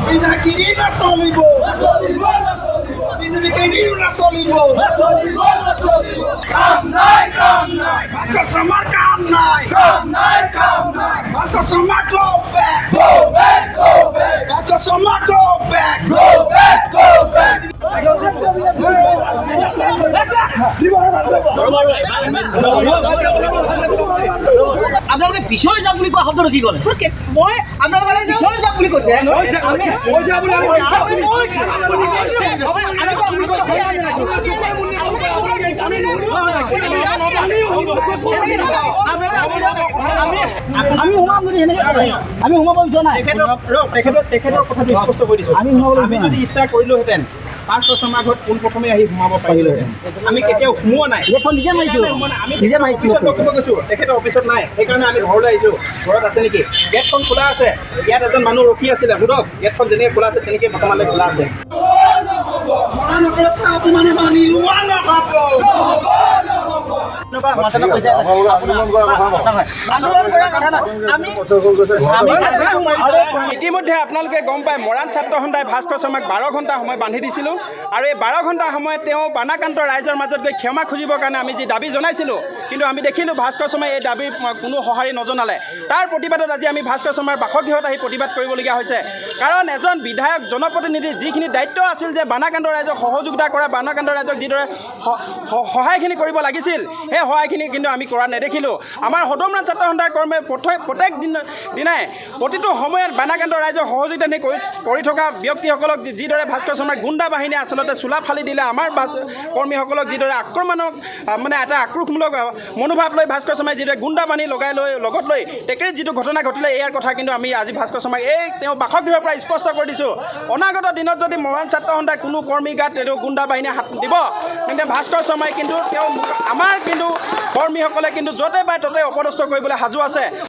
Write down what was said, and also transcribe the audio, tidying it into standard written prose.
বিনাগিরি না চলিব বিনাগিরি না চলিব কাম নাই ভাস্কর শর্মার কাম নাই ভাস্কর শর্মা go back ভাস্কর শর্মা go back আপোনালোকে পিছলৈ যাম বুলি কোৱা শব্দটো কি ক'লে মই আপোনালোকে পিছলৈ যাম বুলি কৈছে আমি সোমাম বুলি সেনেকৈ আমি সোমাব বিচৰা নাই তেখেতৰ কথাটো স্পষ্ট কৰি দিছোঁ আমি সোমাবলৈ আমি যদি ইচ্ছা কৰিলোহেঁতেন ভাস্কৰ শৰ্মাৰ ঘৰত পোনপ্ৰথমে আহি সোমাব পাৰিলোহেঁতেন আমি কেতিয়াও সোমোৱা নাই গেটখন নিজে মাৰিছোঁ আমি নিজে মাৰিছোঁ অফিচত বক্তব্য গৈছোঁ তেখেতৰ অফিচত নাই সেইকাৰণে আমি ঘৰলৈ আহিছোঁ ঘৰত আছে নেকি গেটখন খোলা আছে ইয়াত এজন মানুহ ৰখি আছিলে সোধক গেটখন যেনেকৈ খোলা আছে তেনেকৈ বৰ্তমানলৈ খোলা আছে মানে মানি লোৱা নহ'ব ইতিমধ্যে আপোনালোকে গম পায় মৰাণ ছাত্ৰ সন্থাই ভাস্কৰ শৰ্মাক 12 ঘণ্টা সময় বান্ধি দিছিলোঁ আৰু এই 12 ঘণ্টা সময়ত তেওঁ বানাক্ৰান্ত ৰাইজৰ মাজত গৈ ক্ষমা খুজিবৰ কাৰণে আমি যি দাবী জনাইছিলোঁ কিন্তু আমি দেখিলোঁ ভাস্কৰ শৰ্মাই এই দাবীৰ কোনো সঁহাৰি নজনালে তাৰ প্ৰতিবাদত আজি আমি ভাস্কৰ শৰ্মাৰ বাসগৃহত আহি প্ৰতিবাদ কৰিবলগীয়া হৈছে কাৰণ এজন বিধায়ক জনপ্ৰতিনিধি যিখিনি দায়িত্ব আছিল যে বানাক্ৰান্ত ৰাইজক সহযোগিতা কৰা বানাক্ৰান্ত ৰাইজক যিদৰে সহায়খিনি কৰিব লাগিছিল সেই সহায়খিনি কিন্তু আমি কৰা নেদেখিলোঁ আমাৰ সদৌমৰাণ ছাত্ৰ সন্থাৰ কৰ্মে প্ৰত্যেক দিনাই প্ৰতিটো সময়ত বানাক্ৰান্ত ৰাইজক সহযোগিতাখিনি কৰি থকা ব্যক্তিসকলক যিদৰে ভাস্কৰ শৰ্মাৰ গুণ্ডা বাহিনীয়ে আচলতে চোলা ফালি দিলে আমাৰ কৰ্মীসকলক যিদৰে আক্ৰমণক মানে এটা আক্ৰোশমূলক মনোভাৱ লৈ ভাস্কৰ শৰ্মাই যিদৰে গুণ্ডা বাহিনী লগাই লৈ লগত লৈ টেকেৰিত যিটো ঘটনা ঘটিলে ইয়াৰ কথা কিন্তু আমি আজি ভাস্কৰ শৰ্মাক তেওঁ বাসগৃহৰ পৰা স্পষ্ট কৰি দিছোঁ অনাগত দিনত যদি মৰাণ ছাত্ৰ সন্থাৰ কোনো কৰ্মী গাত গুণ্ডা বাহিনীয়ে হাত দিব তেন্তে ভাস্কৰ শৰ্মাই কিন্তু তেওঁ আমাৰ কিন্তু কৰ্মীসকলে কিন্তু য'তে পায় ত'তে অপদস্থ কৰিবলৈ সাজু আছে